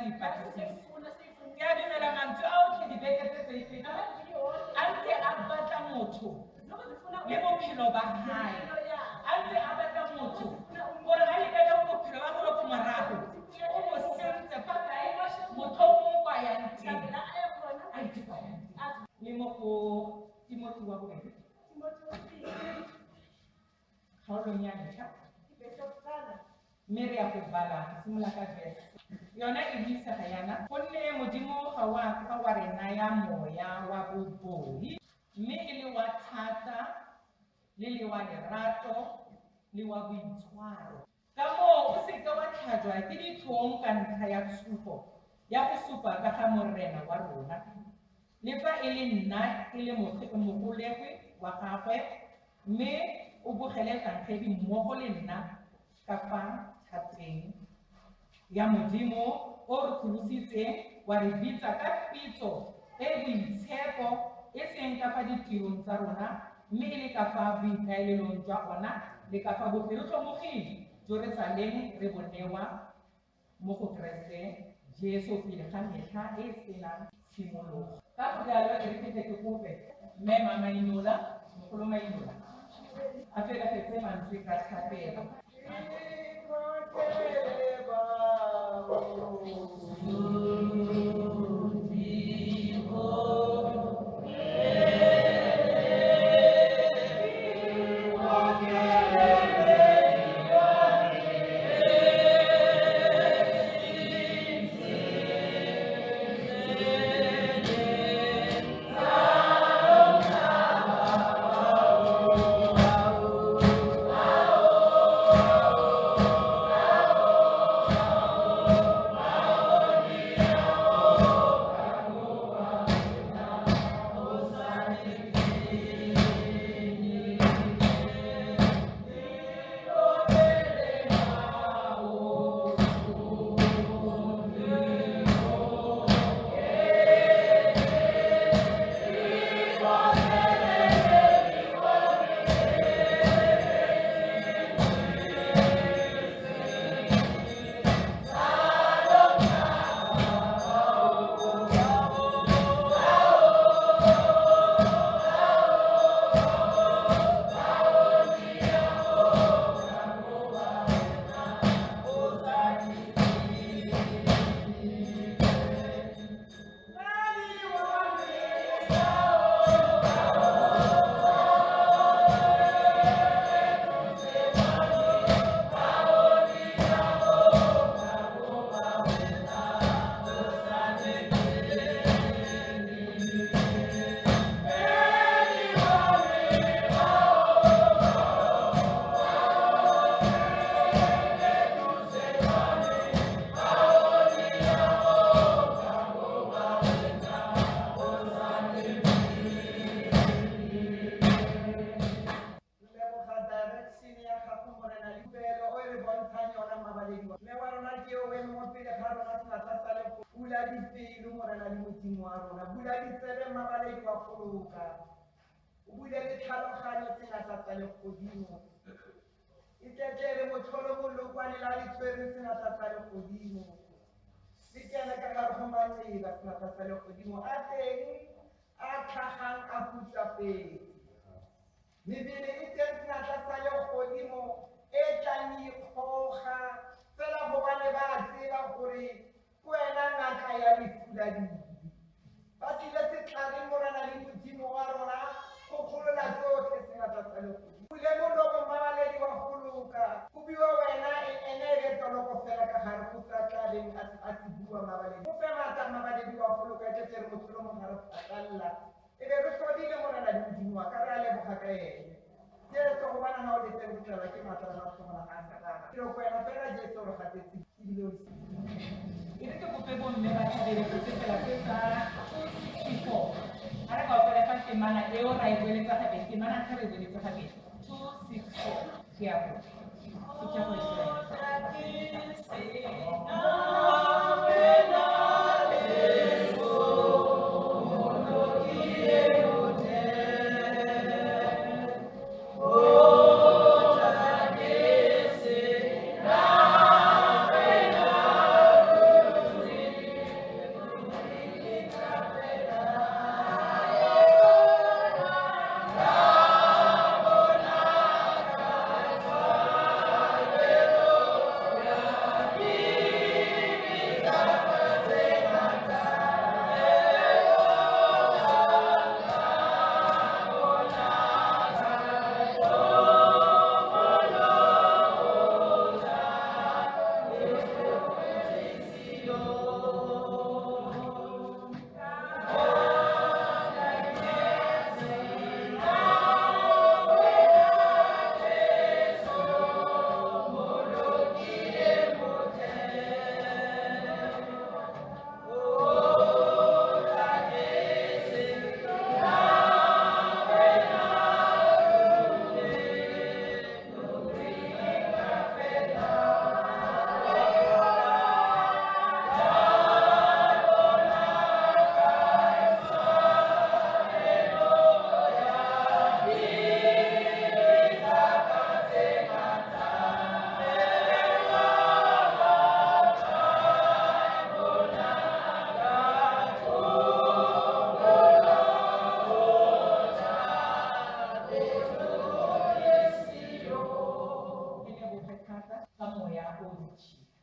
dipatlisiso. Ke a dumela mantswe ao ke dibeke tse pedi feta a ntse a batla motho le bophelo ba hae, a ntse a batla motho gore ga lebele bophelo ba golo ko morago o mo sentse fa kae motho o mongwe kwa yang teng a itse kwa yang teng. Le mo go Timothy wa bobedi kgaolong ya ntlha mme re ya go bala simolola ka verse yona e buisega yana, gonne modimo ga wa re naya moya wa boboi mme e le wa thata le le wa lerato le wa boitshwaro. Ka moo o seke wa tlhajwa ke ditlhong ka ntlha ya tshupo ya go supa ka ga morena wa rona, le fa e le nna e le mogolegwe wa gagwe, mme o bogele kankgedi mmogo le nna ka fa thateng ya modimo o re kgorisitseng wa re bitsa ka pitso e boitshepo e seng ka fa ditirong tsa rona, mme e le ka fa boikaelelong jwa ona le ka fa bopelotlhomogedi jo re saleng re bonewa mo go Keresete Jesu pele ga metlha e e senang tshimologo. Ka go jalo e re phete ke kope mme Mainola, mogolo Mainola a felagetse mantswe ka tlhapelo.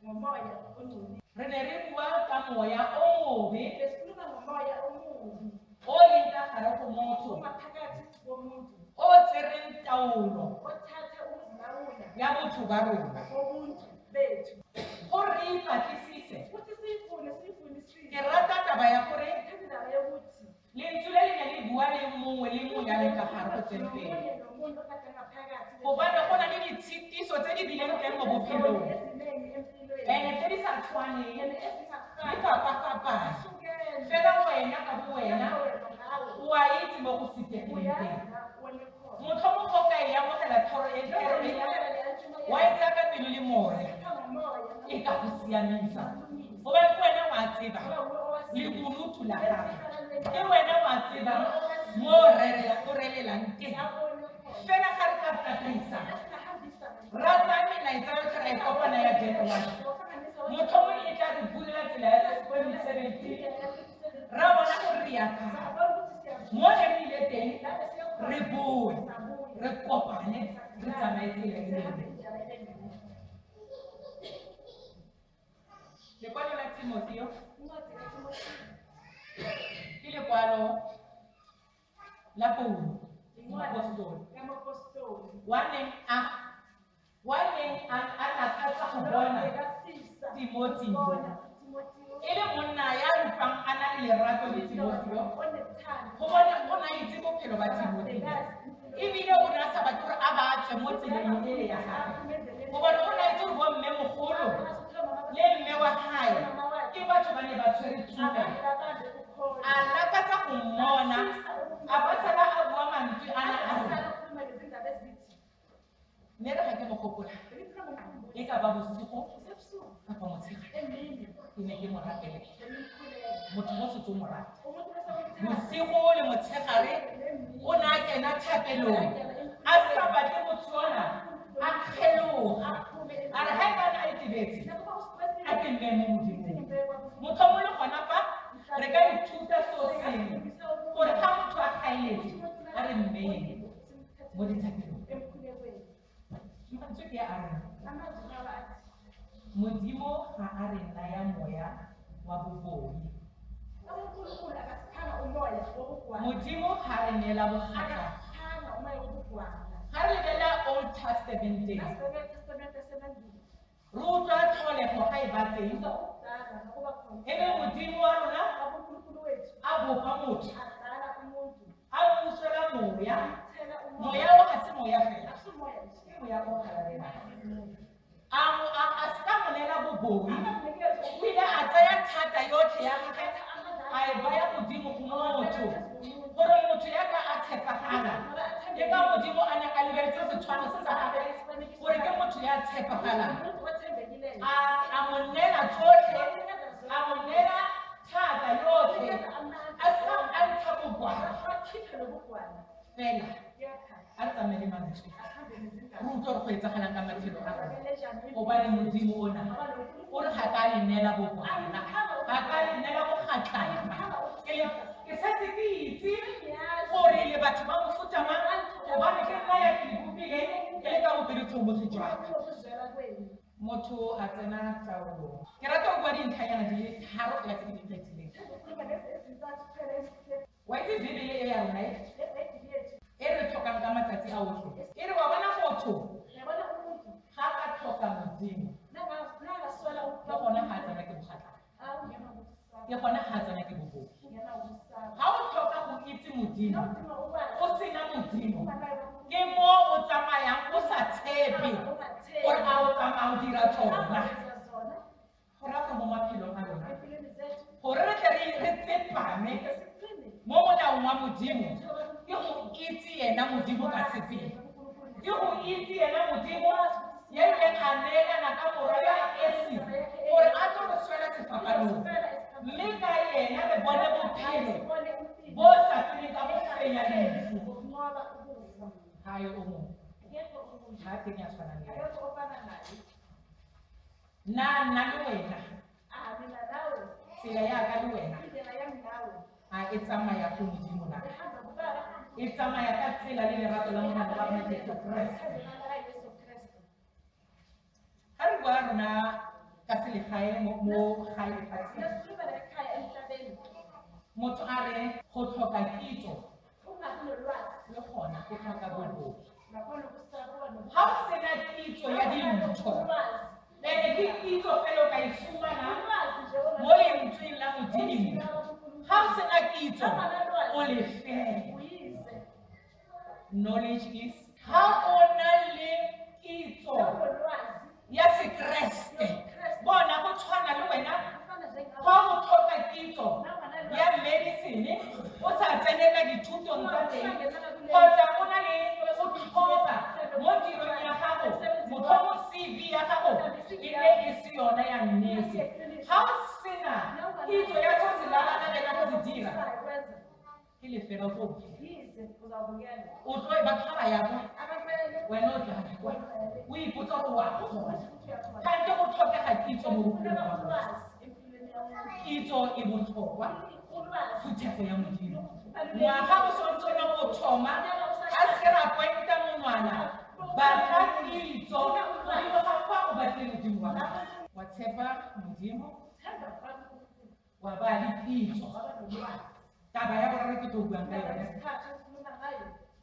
re ne re bua ka moya o mobe o leng ka gare go motho o tsereng taolo ya botho ba rona gore re ipatlisise. Ke rata taba ya gore lentswe le le ne le bua le mongwe le mongwe ya leng ka gare go tsempeng gobane go na le ditshitiso tse di bileng teng mo bophelong and tse di sa tshwaneng di fapa-fapane fela wena ka bo wena o a itse mo go setegileng teng. Motlhomongwe o ka e amogela thoro e wa e tsaya ka pelo le more e ka go siamisa gobane ke wena wa tseba lekunutu la gago, ke wena wa tseba mo o relelang teng. Fela ga re ka tataisana ra tsaya melaetsa yotlhe ra e kopana ya January, motlhomongwe e tla re bulela tsela ya 2017 ra bona gore re ya kae mo re nnile teng, re boe re kopane re tsamaye tsela e lengwe. Lekwalo la Timotheo ke lekwalo la Paulo moapostoli wa neng a lakatsa go bona Timotheo e le monna ya rupang a na le lerato le Timotheo gobane o na itse bophelo ba Timotheo ebile o na sa batle gore a ba tswe mo tseleng e ya gagwe gobane o na itse bo mme mogolo le mme wa gae ke batho ba ne ba tshwere tsuba a lakatsa go mmona a ba sala a bua mantswe ana a re mme re ga ke mo gopola e ka ba bosigo kapa motshegare ke ne ke mo ratele motho mo setso mo rata bosigo le motshegare o ne a kena thapelong a sa batle motshola a kgeloga a re ga e bana a itebetse a ke mme mo modimong motlhomo le gona fa re ka ithuta seo sengwe gore ga motho a gaeletse a re mmeng mo dithapelong. Mantswe ke a reng modimo ga a re naya moya wa boboi, modimo ga re neela bogatlha. Ga re lebelela Old Testament days re utlwa tlholego ga e ba teng e be modimo wa rona a bopa motho a moswela moya o ga se moya fela ke moya o galalela a seka mo neela boboi o ile a tsaya thata yotlhe ya gage a e baya godimo go motho gore motho yaka a tshepagala ke ka modimo a ne a lebeletse setshwano se sa gage gore ke motho ya tshepagalang a mo neela tsotlhe a mo neela thata yotlhe a seka a ntsha bogwana fela a re tsamaye le mantswe re utlwe gore go etsagalang ka matshelo a rona gobane modimo ona o re ga ka le neela bogwana ga ka le neela bogatlhana ke setse ke itse gore le batho ba mofuta mang gobane ke nna ya ke le bopileng ke le ka bopeletshomotlhe jwaka motho a tsena taolong. Ke rata go bua dintlhanyana di le tharo fela tse ke di kgethileng. Wa itse Bibele e ya rona e re tlhokang ka matsatsi a otlhe e re wa bona motho ga ka tlhoka modimo le gona ga a tsena ke bogatlhana ke gona ga a tsena ke bobogi. Ga o tlhoka go itse modimo o sena modimo ke mo o tsamayang o sa tshepe gore a o tsamaya o dira tsona go rata mo maphelong a rona gore re tle re tsepame mo molaong wa modimo ke go itse yena modimo ka sepele ke go itse yena modimo ya ileng a neelana ka morwalo ya esi gore a tlo re swela sefapanong mme ka yena re bone bophelo bo sa feleng ka go fenya lefu ga yo o mongwe ga teng ya tshwanang le nna le wena tsela yaka le wena a e tsamaya go modimo na e tsamaya ka tsela le lerato la monana wa rona Jesu Kreste. Ga re bua rona ka selegae mo gae lefatsheng motho a re go tlhoka kitso le gona go tlhoka bobogi ga o sena kitso ya dintho ene ke kitso fela o ka e fumana mo lentsweng la modimo ga o sena kitso o lefela knowledge is ga o na le kitso ya sekreste bona go tshwana le wena ga o tlhoka kitso ya medicine o sa tsenela dithutong tsa teng kgotsa o na le o tlhoka mo tirong ya gago motlhomo CV ya gago e ne e se yona ya nnete ga o sena kitso ya go se labanabela go se dira ke lefela go o tlo e batho ba ya kwa wena o tla kwa o ipotsa gore wa kgona kante go tlhokega kitso mo bophelong ba gago kitso e botlhokwa phutego ya modimo ngwaga o sontsone o thoma a se ra pointa monwana batla kitso modimo ga kwa o batle modimo wa gago wa tshepa modimo wa ba le kitso taba ya boraro ke tlo buang ka yone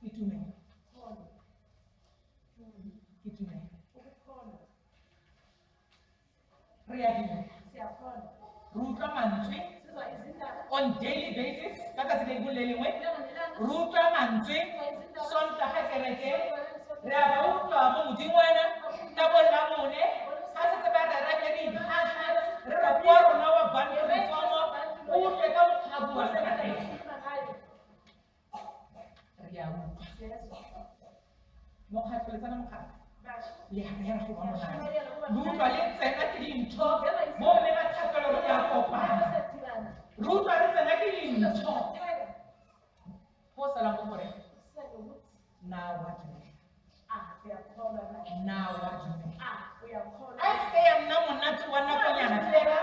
ke tumelo re ya dumela re utlwa mantswe on daily basis ka tsatsi le lengwe le lengwe re utlwa mantswe sontaga kereke re a ba utlwa mo modimo wena ka bolamone ga setse ba rera ke re ikgatlha re re kwa rona wa bantoletsomo o utlwe ka mokgabuang ka teng re a utlwa mokgatlho le tsena mokgatlho le ya go ba monana le utlwa le tsena ke dintho mo mme ba thapelo re ya kopana re utlwa re tsena ke dintho go sala mo gore now what a se ya nna monate wa nakonyana fela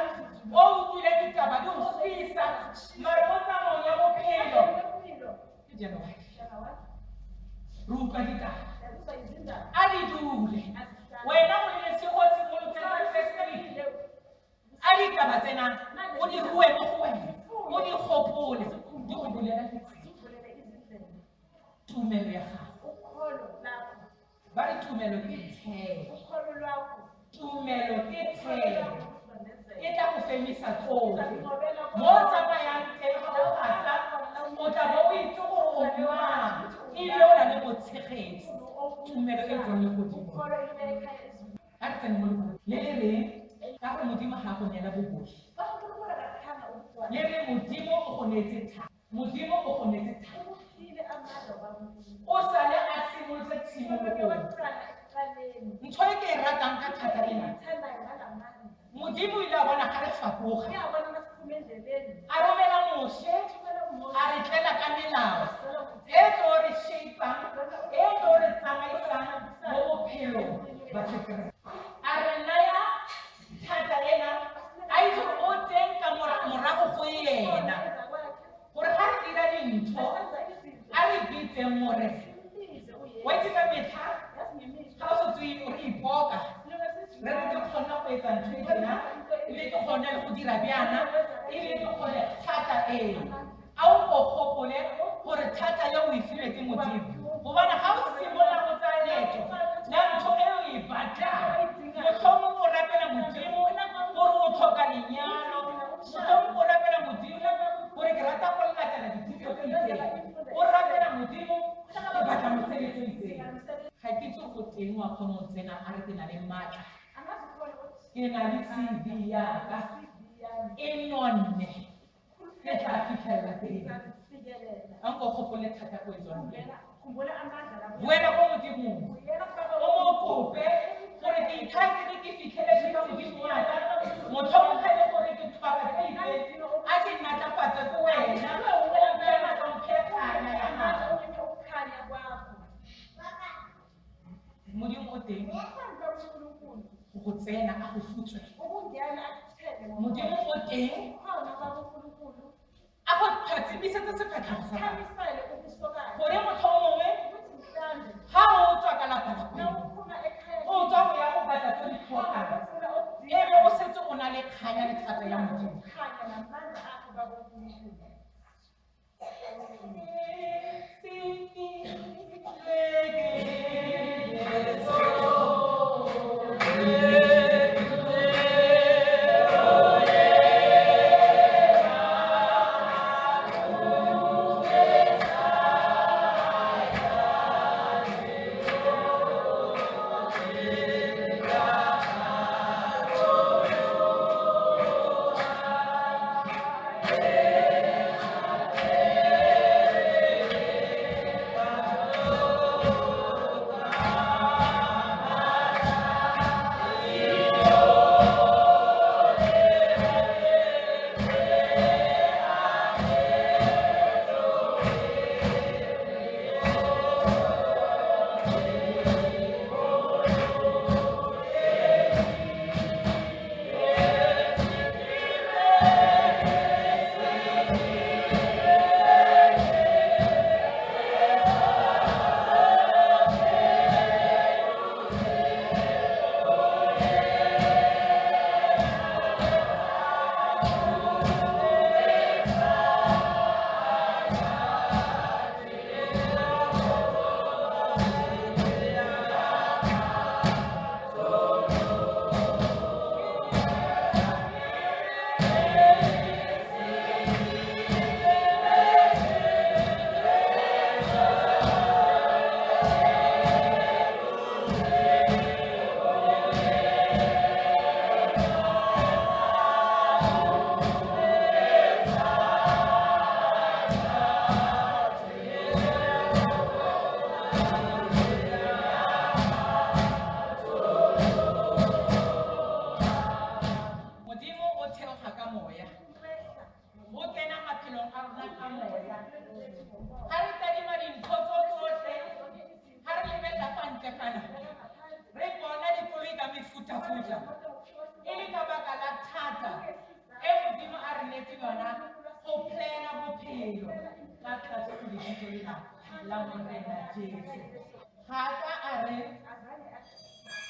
o utlwile ditaba di go fisa mare mo tsamaong ya bophelo ke January re utlwa ditaba a di dule wena o le segotsimolotse a ditaba tsena o di rue mo go wena o di gopole di go bulela tumelo ya gago ba re tumelo ke tshelo tumelo ke tshelo e tla go femisa tsohle mo tsamayang teng ga o gata o tla bo o itse gore o mang ebile o na le botshegetso tumelo e tswang le godimo ga re tsene mo le le reng ka gore modimo ga go neela bobogi le re modimo o go neetse thata modimo o go neetse thata o sale a simolotse tshimologong ntho e ke e ratang ka thata ena modimo ile a bona ga re fapoga a romela moshe a re tlela ka melao e tlo re shapang e tlo re tsamaisang mo bophelong ba sekereke a re naya thata ena a itse o teng ka morago go yena gore ga re dira dintho a re bitseng more wa itse ka metlha ga o setse re ipoka re re ke kgona go etsa ntho e tena ebile ke kgone le go dira bjana ebile ke kgone thata eo a o ko gopole gore thata ya o e filwe ke modimo gobane ga o simolola go tsaya leeto la ntho e o e batlang motlhomong o rapela modimo gore o tlhoka lenyalo motlhomong o rapela modimo gore ke rata go latela dithuto tse itseng o rapela modimo ke batla mosebetsi o itseng ga ke itse go teng wa kgona go tsena a re ke na le maatla ke na le CV yaka e nonne ke tla fitlhelela teng a nko gopole thata ko e tswang buela ko modimong o mo kope gore ke ithaekele ke fitlheletse ka modimo waka motlhomong ga e le gore ke tlhoka tse itseng a ke natlafatse ko wena omphekanya ya gago modimo o teng go tsena a go futswe modimo o teng a go phatsimisetse sefatlhego sa gago gore motlho o mongwe ga o tswa ka lapa la kweno o tswa go ya go batla tse di tlhokang ebe o setse na le kganya le thata ya Modimo.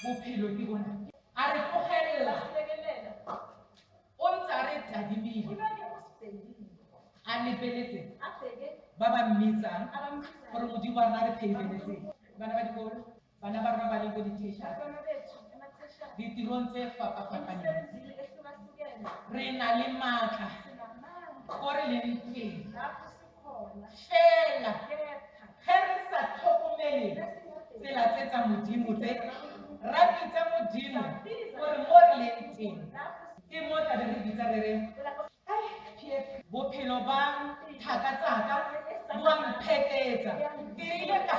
Bophelo ke bona a re tlogella o ntse a re tadimile a lebeletse ba ba mmitsang gore Modimo a rena re pheileletseng bana ba dikolo bana ba rona ba leng ko di-tertiary ditirong tse fapafapaneng re na le maatla ko re leng teng fela ge re sa tlhokomele tsela tse tsa Modimo tse ra bitsa Modimo gore mo re leng teng ke mo tla re bitsa re re bophelo ba thaka tsaka bo a mpheketsa ke rile ka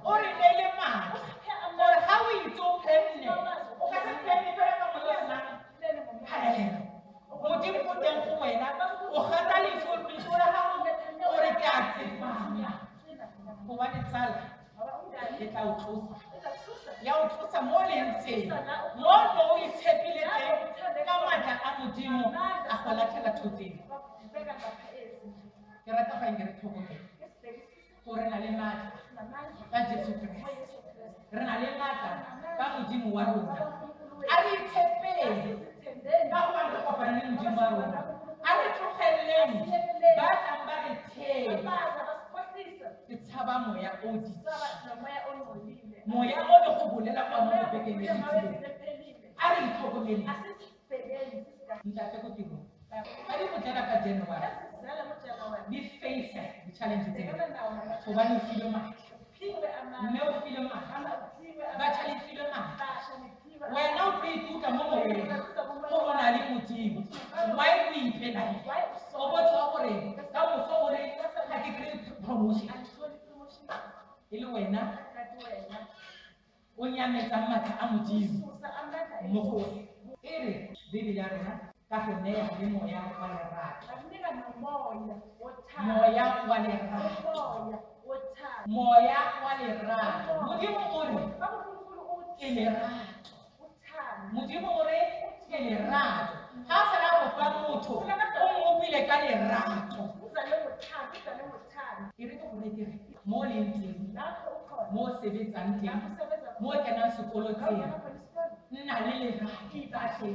o re neile maatla gore ga o itse o phenne o ka se phenne fela ka mola senang phalelo Modimo o teng go wena o gata leso la gago o re ke a tsepama gobane tsala e tla o tlosa ya o tlosa mo leng teng mo no o itshepile teng ka maatla a Modimo a go latlhela thotseng ke rata fa nke re tlhokomele gore re na le maatla ka Jesu Kriste re na le maatla ka Modimo wa rona a re itshepeng ka gobane re kopana le Modimo wa rona a re tlogeleleng ba tlang ba re tshela ke tshaba moya o moya o le go bolela kwa mo bobekeng le ditilong a re itlhokomele ntate ko tirong a di go jala ka January di face di-challenge tse gobane o file maatla mme o file maatla batšha le file maatla wena o tlo ikutlwa mo moyeng gore o na le Modimo why o ipelae o botsa gore ka moso gore ga ke kry promotion e le wena o nyametsang maatla a Modimo mo go e re Bibele ya rona ka go neya le moya wa lerato moya wa lerato moya wa lerato Modimo gore ke lerato Modimo gore ke lerato ga a fela go fa motho o mopile ka lerato e re ke gore ke re mo leng teng mo sebetsang teng mo kenang sekolo teng nna le lerato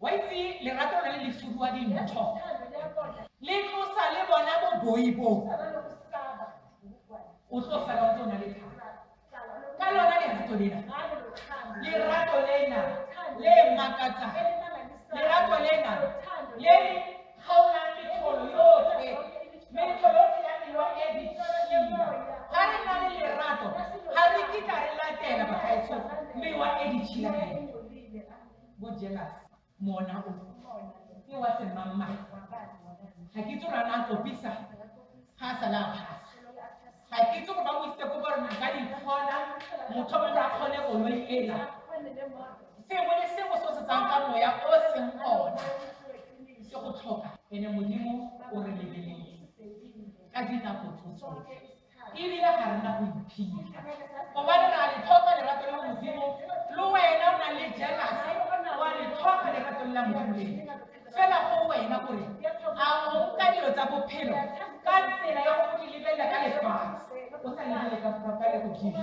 wa itse lerato le le fudua dintho le tlosa le bona boboi bo o tlo sala o ntse o na le thata ka lona lerato lena le makatsang lerato lena le kgaolang metholo yotlhe ya melwa e ditšhila ga re na le lerato ga re kitla re latela bagaetso mewa e ditšhila bo jealous mona o ke wa semamma ga ke itse gore ana a tlopisa ga a sala a phasa ga ke itse gore ba mo isitse ko gore nka dikgona motho o mongwe a kgone koloi ela sengwe le sengwe se o se tsang ka moya o seng ona se go tlhoka ene modimo o re lebeletse ka dinako tsotlhe ebile ga rena go iphila gobane re a le tlhoka lerato le modimo le wena o na le jealous wa le tlhoka lerato le la modimo lena fela go wena gore a o nka dilo tsa bophelo ka tsela ya go di lebelela ka lefatshe o sa lebele ka le godimo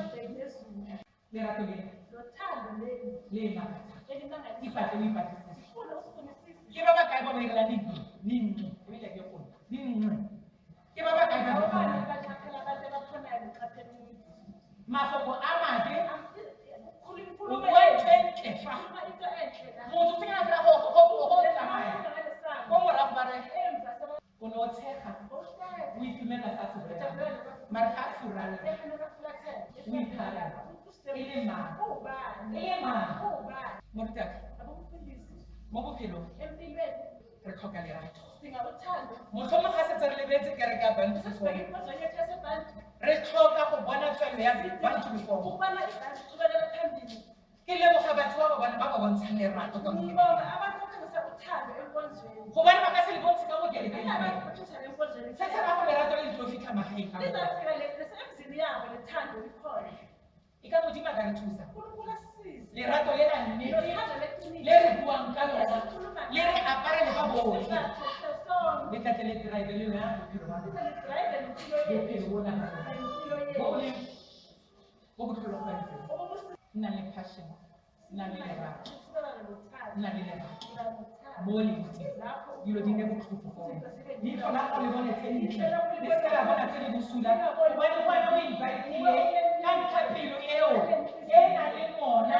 lerato lena le makatsa ipate o ipatisise ke ba ba kae ba ba irela dinngwe ebile ke gone dinngwe ke ba ba kae ba mafoko a mabe o bua twentle fa motho o tsenya fela go tsamaya ko morago ba re o ne o tshega o itumela sa se bolela mare ga a furalla o ipharela e le mang mo ditaki mo bophelong re tlhoka lerato motlhomong ga setse re lebetse kereke ya bantu re tlhoka go bona tswelo ya bantu before ke leboga batho ba ba bontshang lerato ka gobane ba ka se le bontshe ka mokelekeng setse ba go lerato le tlo fitlha magaeng ka e ka modimo a ka re thusa lerato le la nnete le re buang ka lona le re aparele ba botlhe le tlate le drive le yona bophelo bo bo tlhologantseng nna le passion nna le lerato mo lentseng dilo di ne botlhoko gone di tlhola go le bone tse dintle le se la bona tse di bosula gobane gona o invaitile ka ntlha pelo eo e na le mona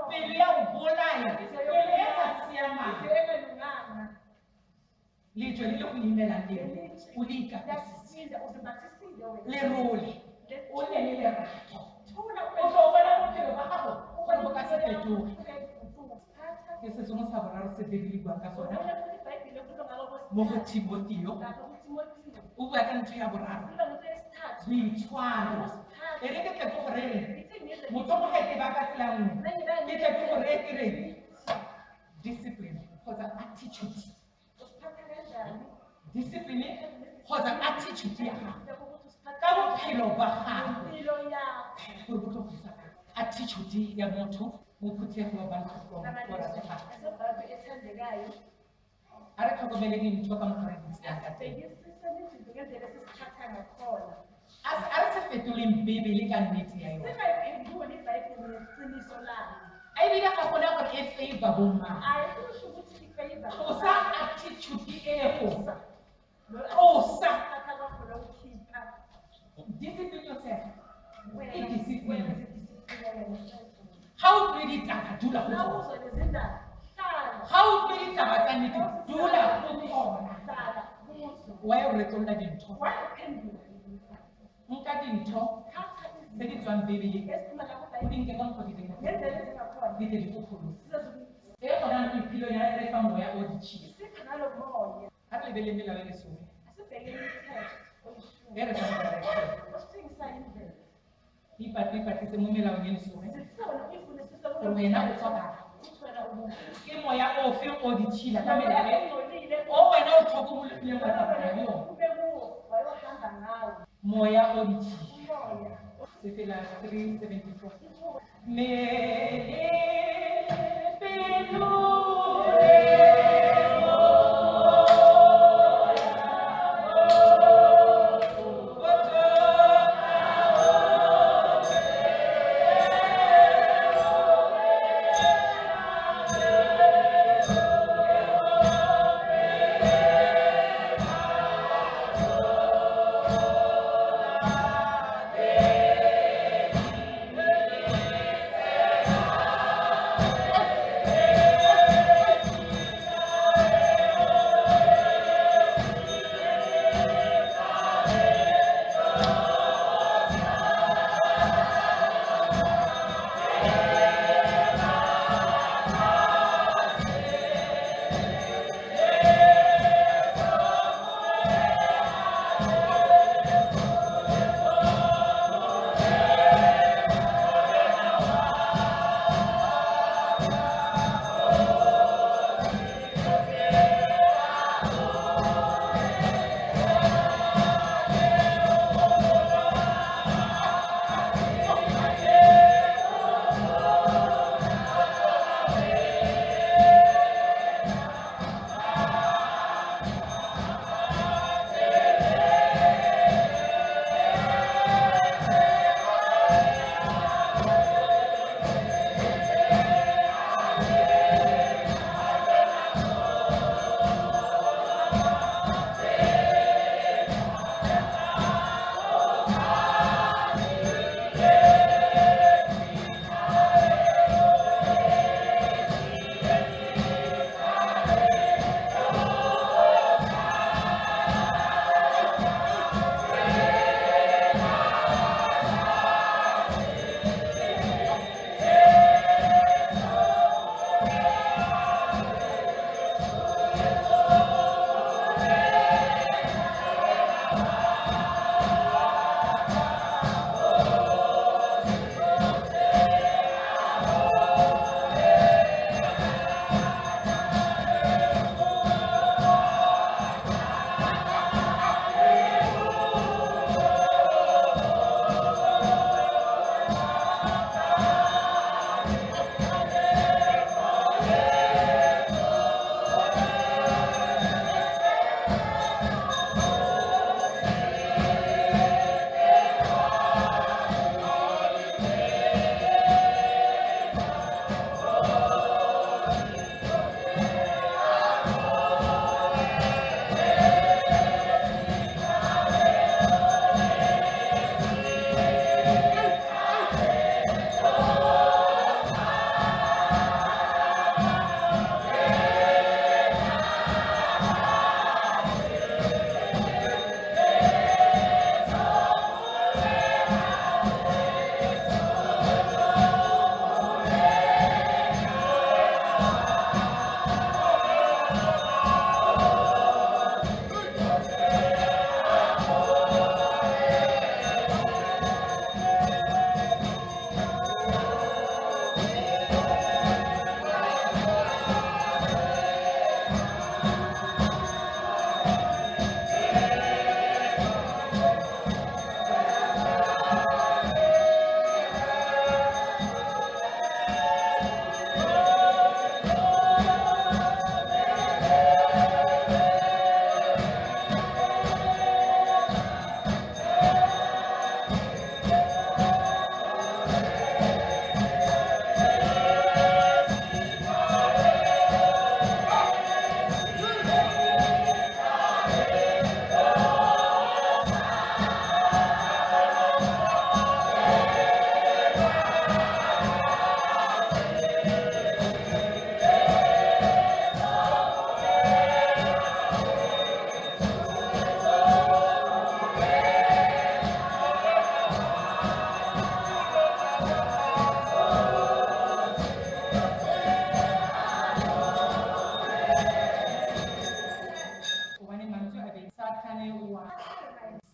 pelo ya go bolaya pelo e sa siamang letswe le le go imelang leo o le ikatisitse le role o ne le lerato o tlo bona bophelo ba gago gore bo ka se fetoge ke se sengwe sa boraro se bebele buang ka sona mo go Timoteo o bua ka ntho ya boraro boitshwaro e re ke tle go reng motho mo ga ke ba ka tsela nngwe ke tle go re ke reng discipline kgotsa attitude kgotsa attitude ya gago ka bophelo ba gago gore bo tlo go isa attitude ya motho mo phuthego wa bantlhotlhong wa rategang a re tlhokomele dintho ka mokgwa re di tseyang ka teng a re se fetoleng bebele ka nnete ya yone a ebile ga gona gore e favor bomang tlosa attitude e gosa tlosa discipline yourself e discipline ga o tlo ditaba dula go tsona ga o tlo ditaba tsa nnete dula go tsona wa e re tlolla dintho nka dintho tse di tswang bebele o di nke ka mokgwa di tle di go pholosa e kgonang go iphilo ya re fa moya o ditšhile a re lebeleng melao e lesome e re tsa direction ipatise mo melaong e lesome gore wena o tlhokang ke moya ofe o ditšhila ka melao o wena o tlhokomologileng wa tsamaya yo moya o ditšhila sefela 374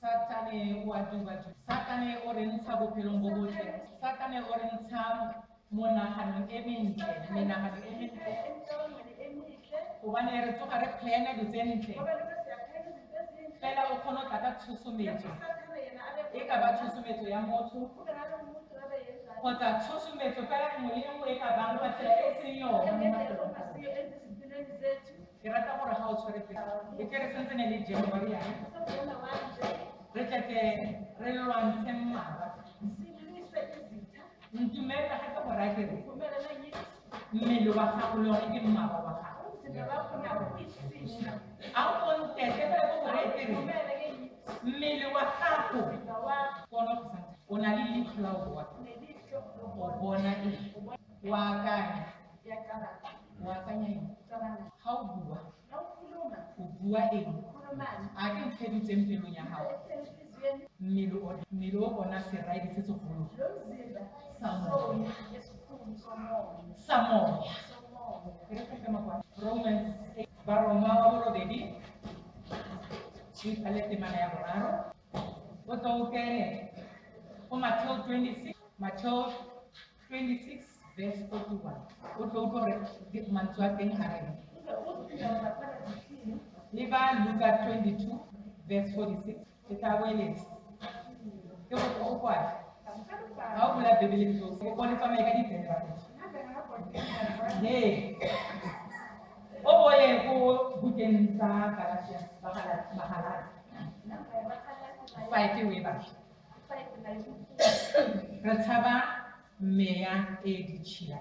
Satane o a duba. Satane o re ntsha bophelong bo botle. Satane o re ntsha monagano e mentle, menagano e mentle. Hobane re tsoga re plana dilo tse ntle. Fela o kgona go tla ka tshosometso. E ka ba tshosometso ya motho kgotsa tshosometso fela nngwe le nngwe e ka bang ka tsela e seng yona mo mafelong a rona. Ke rata gore ga o tshwere pele e ke re sentse ne le January yana re tletse re lwantshe mmaaba ntumela ga ke go raya kere mmele wa gago le one ke mmaaba wa gago a o kontete fela ko go raya kere mmele wa gago o na le leitlho la o bona o akanya eng ga o bua o bua eng a ke ntho e dutseng pelong ya gago mmele o bona seraidi se segolo sa moya Romans 8 Baroma wa borobedi le temana ya boraro o tlo o kene go Matthew 26 verse 41 o tlo utlwa gore mantswe a teng ga reng le ba Luka 22 verse 46 ke tla boeletsa ke go o kwala ga o bula bebele ke tlo o bone tsamaye ka ditsene ba he o boye go bukeng sa Galatians Magaladi fight we ba re tshaba meya e ditšhila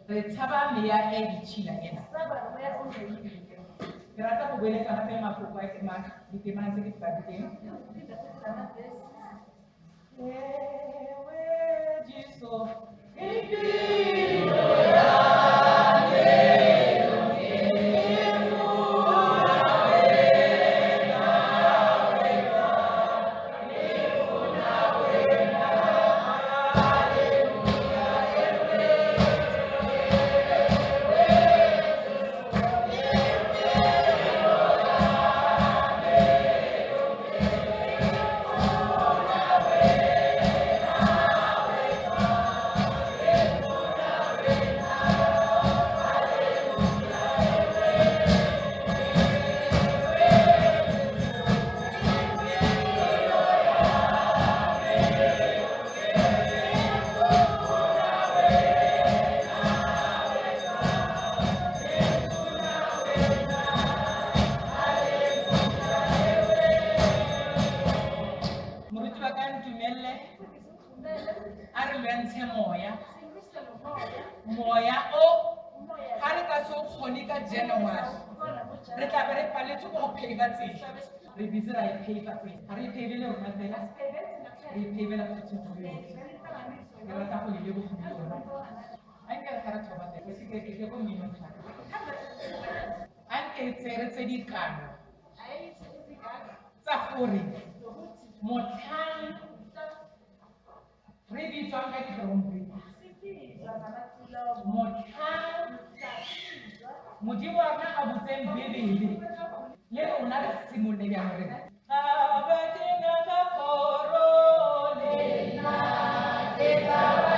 re tshaba meya e ditšhila ena ke rata go boeletsa gape mafoko a ditemang tse ke dipadileng Jesu so kgone ka January re tla be re paletswe go pave tsela re bitse ra e pave tsela ga re pavele rona fela re pavela batho re rata go le lebogile rona anke re ga re thoba teng ke go mmino anke tsere tse dikano tsa gore motlhang re bitswang ka di-groundbreak motlhang modimo wa rona a botseng bebele le rona re simolole bjang re abakena ka kgoro lena ke tla ba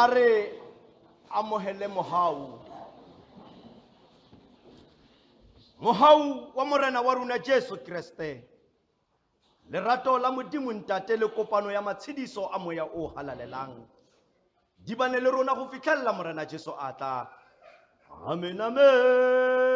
a re amohele mohau wa morena wa rona Jesu Kriste, lerato la Modimo Ntate le kopano ya matshediso a moya o halalelang di bane le rona go fitlhella morena Jesu a tla. Amen, amen.